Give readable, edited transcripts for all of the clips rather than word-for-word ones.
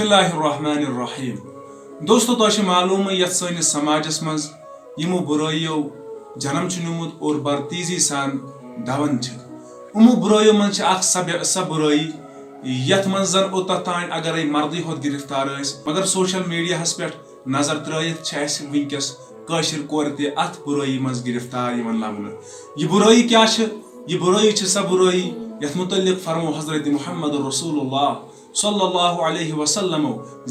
बिस्मिल्लाहिर्रहमानिर्रहीम। दोस्तों तो मालूम है यथ सैनिस समाजस मज यमो बुराइयों जन्म नुमुत और बरतीजी सान दवन उमो बुराइयों मज सब बुराई यथ मज जन ओत तान अगर मर्दी होत गिरफ्तार मगर सोशल मीडिया पे नजर त्रयित वनकस कशिर कोर ते अथ बुराई मज गिरफ्तार लबन। यह बुराई क्या यह बुराई सब बुराई यथ मुतल्लिक फरमो हजरत मुहम्मद रसूलुल्लाह सल्लल्लाहु अलैहि वसल्लम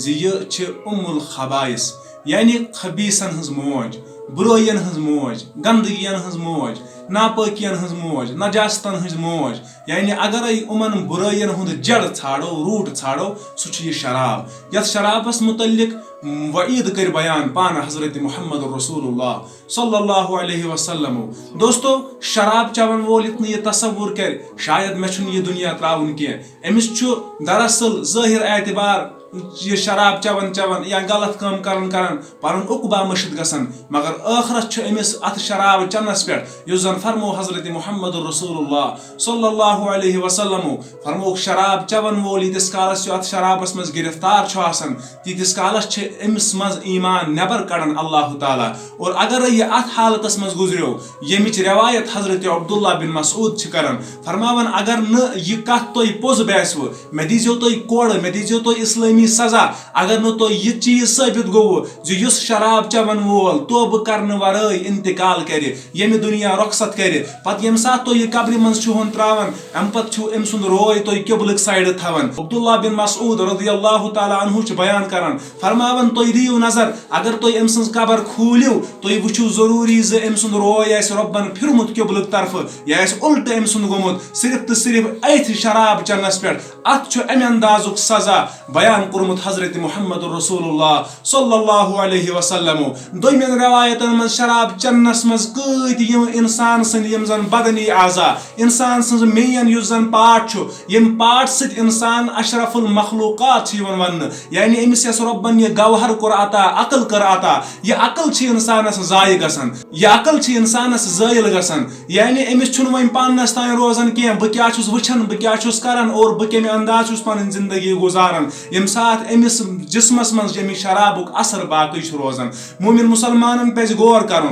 यह उम्मुल खबाइस यानी खबीसन हज मौज, बुराइयन हज मौज, गंदगियन हज मौज, नापाकियन हज मौज, नजास्तन हज मौज। यानी अगर उमन बुराइयन हुंद जड़ छाड़ो रूट छाड़ो सह यह शराब। यथ शराबस मुतल्लिक वईद कर बयान पान हजरत मुहम्मद रसूलुल्लाह सल्लल्लाहु अलैहि वसल्लम। दोस्तों शराब चवन वोल इतने यह तस्वुर कर शायद मे यह दुनिया त्रावन कह अमिस दरअसल ज़ाहिर एतबार यह शराब चवन चवन या गलत काम करन पन उकबा मशिद गसन मगर आखरत अमिस अत शराब चनस पे युस जन फरमो हजरत मुहम्मद रसूलुल्लाह सल्लल्लाहु अलैहि वसल्लम फरमो शराब चवन वोल यीतिस कालस अत शराबस मज गिरफ्तार तीतिस कालस अमिस मज ईमान नबर कड़न अल्लाह ताला। और अगर यह अत हालतस मज गुजरो यमिच रवायत हजरत अब्दुल्लाह बिन मसूद करन फरमावन अगर न यह कत तुह पोज बैसव मे दीजो तुह कोड़ मे दीजो तुह इस्लामी सजा अगर न तो यह चीज साबित गो जुस शराब चवन वोल तोब करने वराई इंतकाल कर यम दुनिया रुखसत कर पत यम सात तो यह कब्र मज त्रावन अम पत अम सुंद रोय तो किबलक साइड थवन। अब्दुल्लाह बिन मसूद रज़ियल्लाहु ताला अन्हु बयान करान फरमावन तो दियो नजर अगर तो अम सज कबर खूलियो तो वुचु जरूरी ज अम सुंद रोय आस रब्बन फिरमुत किबलक तरफ या उल्ट अम सुंद गोमुत सिर्फ तो सिर्फ अथ शराब चनस पे अत अमे अंदाजुक सजा बयान कोरमुत हजरत मुहम्मद रसूलुल्लाह सल्लल्लाहु अलैहि वसल्लम। दोयमेन रवायतन मज शराब चन्नस मज कत इंसान सद यम जन बदनी आजा इंसान सज मेन युस जन पार्ट यम पार्ट सद इंसान अशरफुल मखलूकात वन यानी अमिस रब्बन यह गवहर कोर अता अकल कर अता यह अकल इंसानस जाय गसन यह अकल इंसानस जायल गसन यानी अमिस वन पानस तान रोजन कह बह क्या वुचन बह क्या करन और बह कमे अंदाज पन जिंदगी गुजारन यम साथ अमिस जिस्मस मज यम शराबुक असर बाकी रोजान। मोमिन मुसलमान पे गौर कर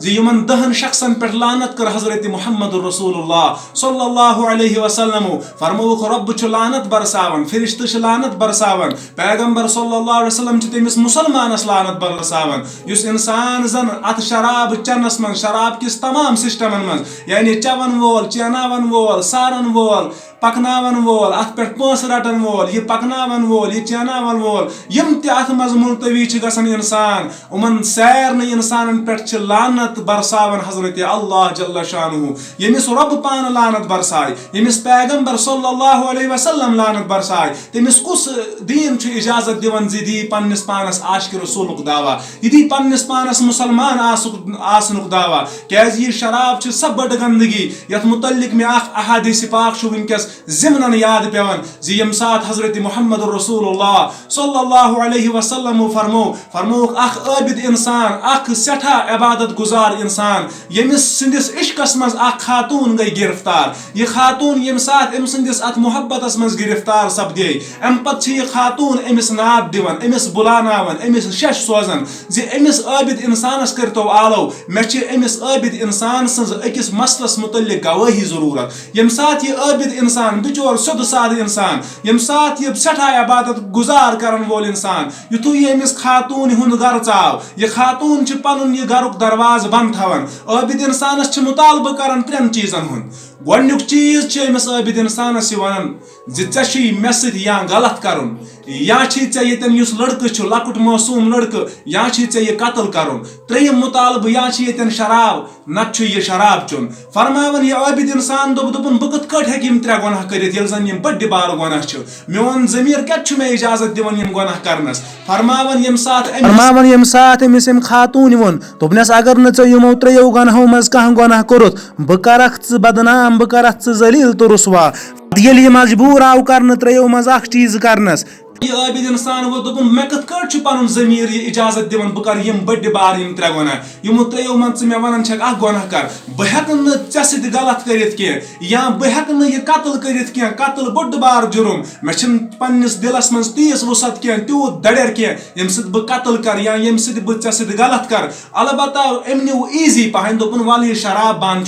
यमन 10 शख्सन पे लानत कर हजरत मुहम्मद रसूलुल्लाह सल्लल्लाहु अलैहि वसल्लम फरमोक रब लानत बरसावन फरिश्त लानत बरसावन पैगंबर सल्लल्लाहु अलैहि वसल्लम तमिस मुसलमानस लानत बरसावन युस इंसान जन अत शराब चनस मन शराब किस तमाम सिस्टमन मन यानी चवन वोल चेनावन वोल सारन वोल पकनावन वोल अत पे पोस रटन वोल यह पकनावन वोल यह चेनावन वोल यम अत मज मुलतवी गसन इंसान उमन सैर इंसान पे लानत बरसावन हजरत अल्लाह जल्ल शानुहु यमिस रब पान लानत बरसाय यमिस पैगंबर सल्लल्लाहु अलैहि वसल्लम लानत बरसाय तमिस कुस दीन इजाजत दिवन दी पन्निस पानस आशिक रसूलुक दावा यदि पन्निस पानस मुसलमान आसनुक दावा क्या यह शराब सब बड़ गंदगी यथ मुतल्लिक में अहादीस पाक वनकस जिमनन याद पेवन जी यम साथ हजरत मुहम्मद रसूलुल्लाह सल्लल्लाहु अलैहि वसल्लम फरमो अख आबिद इंसान अख सठा इबादत गुजार इंसान यमिस सिंदिस इश्कस मज अख खातून गई गिरफ्तार यह खातून यम साथ अम सिंदिस अत मोहब्बतस मज गिरफ्तार सपदे अम पत यह खातून अमिस नाद दिवन अमिस बुलानावन अमिस शश सोजन जी अमिस आबिद इंसानस करतो आलो मे अमिस आबिद इंसान सज अकिस मसलस मुतल्लिक गवाही जरूरत यम साथ यह आबिद इंसान बिचोर सुद साद इंसान यम साथ यह सठा इबादत गुजार करन वोल इंसान युथु यमिस खातून हुंद घर चाव यह खातून पनुन यह घरुक दरवाज बंद थवन आबिद इंसानस मुतालबा करन 3 चीजन हुंद गोडनुक चीज अमिस आबिद इंसानस वन जी मे सत या गलत करुन या ये लड़क लकुट मासूम लड़क या ये कत्ल करुन त्रेयम मुतालब या ये शराब नत यह शराब चुन फरमावन यह आबिद इंसान दोपन बह कत हेम 3 गुनाह कर जन बड़ बार गुनाह मोन जमीर क्या मे इजाजत दिवन गुनाह करनस फरमावन यम साथ अमिस खातून वोन दोपनस अगर नमो 3 गुनाहों मज कह गुनाह कोरुत बह करख बदनाम बह करख जलील तो रुसवा ये मजबूर आव कर 3 मज चीज करनस यह आबिद इंसान वो दोपन मे कत कट पन जमीर यह इजाजत दिवन बह कर यम बड़ बार यम 3 गुनाह यमो 3 मन मे वन अह गुनाह कर बह हेक ऐ सत गलत करित कह या बह हेक यह कत्ल करित कह कत्ल बड़ बार जुर्म मे पन्निस दिलस मज तीस वसत कह त्यूत दड़र कह यम सत बह कत्ल कर या यम सत बह ऐ सत गलत कर अलबत्ता अम न्यू ईजी पहन दोपन वाल यह शराब बान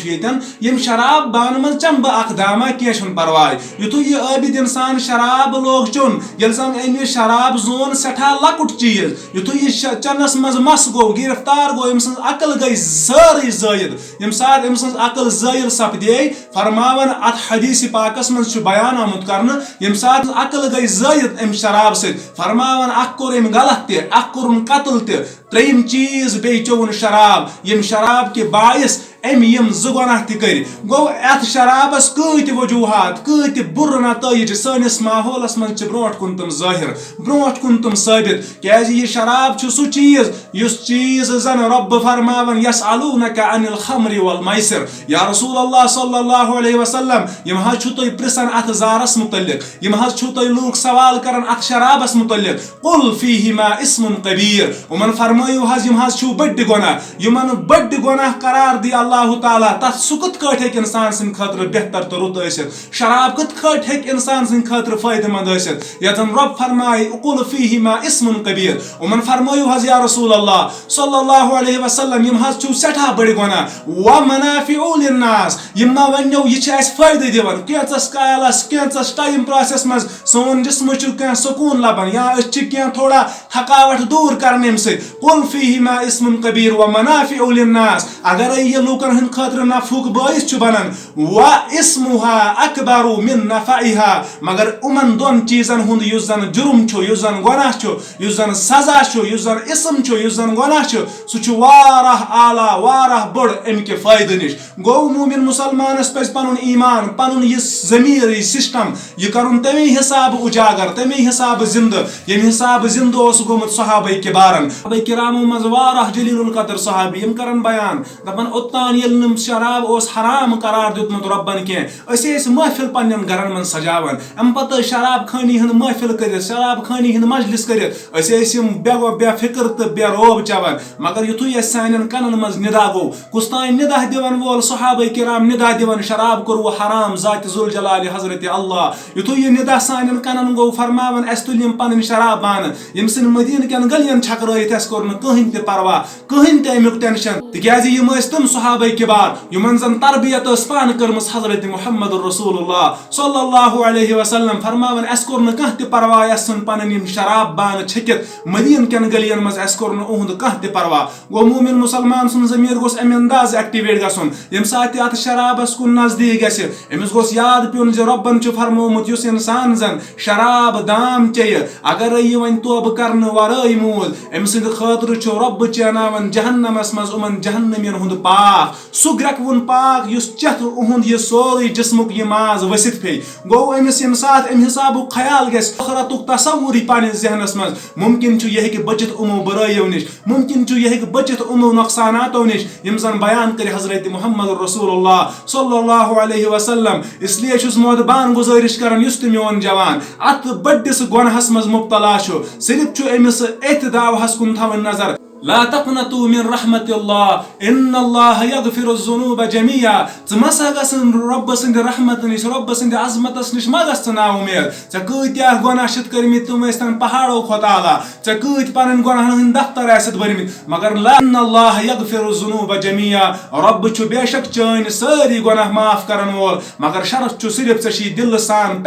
यम शराब बान मज चम बह दामा कह परवाह युथु यह आबिद इंसान शराब लोग चुन ये जन अमि शराब जोन सठा लकुट चीज युथु यह चनस मज मस गो गिरफ्तार गो यम अकल गई सारी जायद यम सात अम अकल जायल सपदे फरमावन अत हदीस पाकस मज बयान आमुत करन यम सात अकल गई जायद अम शराब से फरमावन अख कोर अम गलत ते अख कोरुन कत्ल ते त्रेयम चीज बे चोन शराब यम शराब के बायस अम यम 2 गुनाह कर गो अत शराबस कत वजूहात कत बुर नतज सनिस माहौलस मज ब्रोट कुन तम जाहिर ब्रोट कुन तम साबित क्या यह शराब सह चीज युस चीज जन रब फरमावन यसअलूनक अनिल खम्र वल मैसिर या रसूल अल्लाह सल्लल्लाहु अलैहि वसल्लम यम हज छु तोय प्रिसन अत जारस मुतल्लिक यम हज छु तोय लोग सवाल करन अत शराबस मुतल्लिक कुल फीहिमा इस्मुन कबीर उमन फरमायो हज यम हज छु बड़ गुनाह यमन बड़ गुनाह करार दी अल्लाह ताला तथ सु कत कट हेक इंसान सिंद खतर बेहतर तो रुत आसित शराब कत कट हेक इंसान सिंद खतर फायदेमंद आसित यतन रब फरमाय कुल फीहिमा इस्मुन कबीर उमन फरमायो हज या रसूल अल्लाह सल्लल्लाहु अलैहि वसल्लम यम हज छु सठा बड़ गुनाह व मनाफिउ लिन्नास यम मा वन्यो यह छ अस फायदे दिवन केचस कालस केचस टाइम प्रोसेस मज सोन जिस्म छु कह सुकून लबन या अस छ कह थोड़ा थकावट दूर करने से कुल फीहिमा इस्मुन कबीर व मनाफिउ लिन्नास अगर ये लोकन हन खतर नफुक बाइस छु बनन व इस्मुहा अकबरु मिन नफइहा मगर उमन दोन चीजन हुंद युस जन जुर्म छु युस जन गुनाह छु युस जन सजा छु युस जन इस्म छु युस जन गुनाह छु सु छु वाराह आला वाराह बड़ अम के फायदे निश गो मोमिन मुसलमानस पे पनुन ईमान पनुन यह जमीर सिस्टम यह करुन तमे हिसाब उजागर तमे हिसाब जिंद यम हिसाब जिंद ओस गोमत सहाबे किबारन सहाबे किरामो मज वाराह जलीलुल कदर सहाबी यम करन बयान दपन ओतान यलनम शराब ओस हराम करार दितमुत रब्बन के असे महफिल पन्न गरन मन सजावन अम पत शराब खानी हन महफिल कर शराब खानी हन मजलिस कर असे बे फिक्र तो बे रोब चवन मगर युथु ये सान कनन मज निदा गो कुस्तान निदा दिवन वोल सहाबा किराम निदा दिवन शराब कर वो हराम जात जुल जलाल हजरत अल्लाह युथु ये निदा सान कनन गो फरमावन अस तुलिम पन शराब बान यम सिन मदीन कन गलियन छकरत अस कर कहीं ते परवा कहीं ते अमुक टेंशन तिकाज यम तम सहाबा किबार यमन जन तरबियत पान कर्मस हजरत मुहम्मद रसूलुल्लाह सल्लल्लाहु अलैहि वसल्लम फरमावन अस कर कह ते परवा अस पन शराब बान छकित मदीन कन गलियन मज अस कर उहद कह ते परवा गो मोमिन मुसलमान सुन जमीर गोस अम अंदाज एक्टिवेट गसन यम साथ अत शराबस कुन नजदीक गसे अमिस गोस याद पियुन जे रब्बन छु फरमोमुत युस इंसान जन शराब दाम चेय अगर ये वन तौब करन वराई मूल अम सिंद खतर छु रब चनावन जहन्नमस मज उमन जहन्नमियन हुंद पाक सु ग्रकवुन पाक युस चथ उहुंद ये सोरी जिस्मुक ये माज वसित पे गो अमिस यम साथ अम हिसाबुक ख्याल गस आखिरतुक तसव्वुर पाने जहनस मज मुमकिन छु यह कि बचत उमो बराइयो निश मुमकिन छु यह कि बचत उमो नुकसानातो निश यम जन बयान करे हजरत मुहम्मद रसूलुल्लाह सल्लल्लाहु अलैहि वसल्लम इसलिए छुस मोदबान गुजारिश करन युस मियोन जवान अत बड्डिस गुनाहस मज मुब्तला छु सिर्फ छु अमिस एत दावहस कुन थवन नजर ला तक़नतु मिन रहमतिल्लाह इन्नल्लाह यगफिरु ज़ुनूब जमीआ मसा गसन रब सिंद रहमत निश रब सिंद अजमतस निश मगस ना उमेद च कत्या गुनाह शित करमित तुम एस्तन पहाड़ो खोताला च कत पन गुनाहन हन दफ्तर आसत भरमित मगर ला इन्नल्लाह यगफिरु ज़ुनूब जमीआ रब छु बेशक चान सारी गुनाह माफ करन वोल मगर शर्त छु सिर्फ ची दिल सान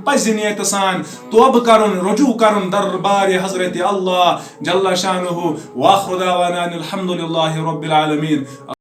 पज नियत सान तौब करन रुजू करन दरबार हजरत अल्लाह जल्ल शानुहु वाखिर दावाना अनिल हम्दुलिल्लाहि रब्बिल आलमीन।